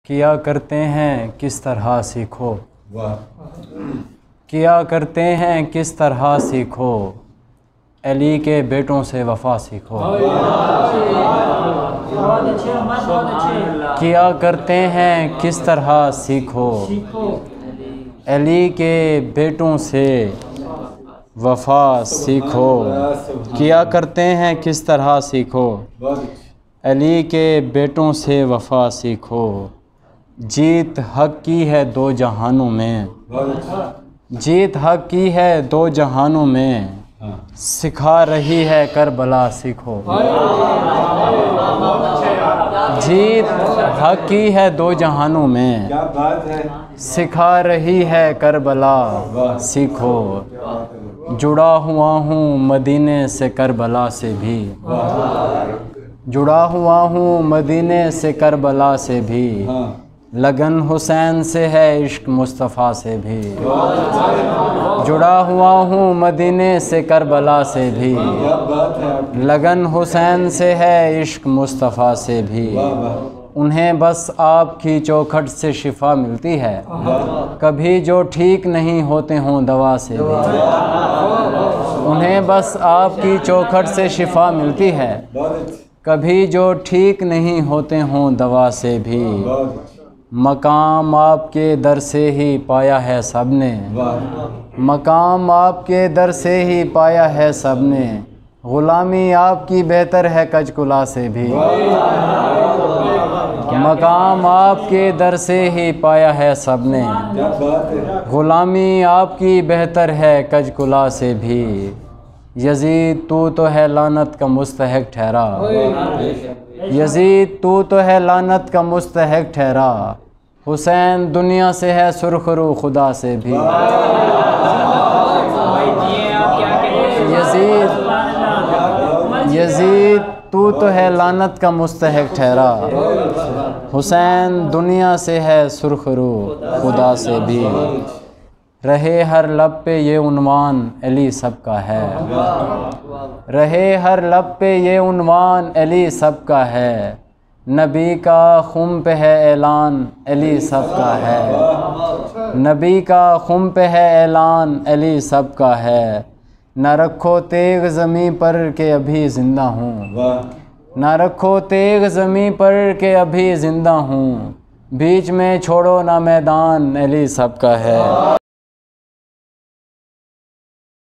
کیا کرتے ہیں کس طرح سیکھو، کیا کرتے ہیں کس طرح سیکھو، علی کے بیٹوں سے وفا سیکھو۔ کیا کرتے ہیں کس طرح سیکھو، علی کے بیٹوں سے وفا سیکھو۔ کیا کرتے ہیں کس طرح سیکھو، علی کے بیٹوں سے وفا سیکھو۔ جیت حق کی ہے دو جہانوں میں، جیت حق کی ہے دو جہانوں میں، سکھا رہی ہے کربلا سیکھو۔ جیت حق کی ہے دو جہانوں میں، سکھا رہی ہے کربلا سیکھو۔ جڑا ہوا ہوں مدینے سے کربلا سے بھی، جڑا ہوا ہوں مدینے سے کربلا سے بھی، لگن حسین سے ہے عشق مصطفیٰ سے بھی۔ جڑا ہوا ہوں مدینے سے کربلا سے بھی، لگن حسین سے ہے عشق مصطفیٰ سے بھی۔ انہیں بس آپ کی چوکھٹ سے شفا ملتی ہے، کبھی جو ٹھیک نہیں ہوتے ہوں دوا سے بھی۔ انہیں بس آپ کی چوکھٹ سے شفا ملتی ہے، کبھی جو ٹھیک نہیں ہوتے ہوں دوا سے بھی۔ مقام آپ کے در سے ہی پایا ہے سب نے، مقام آپ کے در سے ہی پایا ہے سب نے، غلامی آپ کی بہتر ہے کج کلا سے بھی۔ مقام آپ کے در سے ہی پایا ہے سب نے، غلامی آپ کی بہتر ہے کج کلا سے بھی۔ یزید تو ہے لعنت کا مستحق ٹھہرا، یزید تو ہے لعنت کا مستحق ٹھہرا، حسین دنیا سے ہے سرخرو خدا سے بھی۔ یزید تو ہے لعنت کا مستحق ٹھہرا، حسین دنیا سے ہے سرخرو خدا سے بھی۔ رہے ہر لب پہ یہ عنوان علی سب کا ہے، رہے ہر لب پہ یہ عنوان علی سب کا ہے، نبی کا خم پہ ہے اعلان علی سب کا ہے، نبی کا خم پہ ہے اعلان علی سب کا ہے۔ نہ رکھو تیغ زمیں پر کہ ابھی زندہ ہوں، نہ رکھو تیغ زمیں پر کہ ابھی زندہ ہوں، بیچ میں چھوڑو نہ میدان علی سب کا ہے۔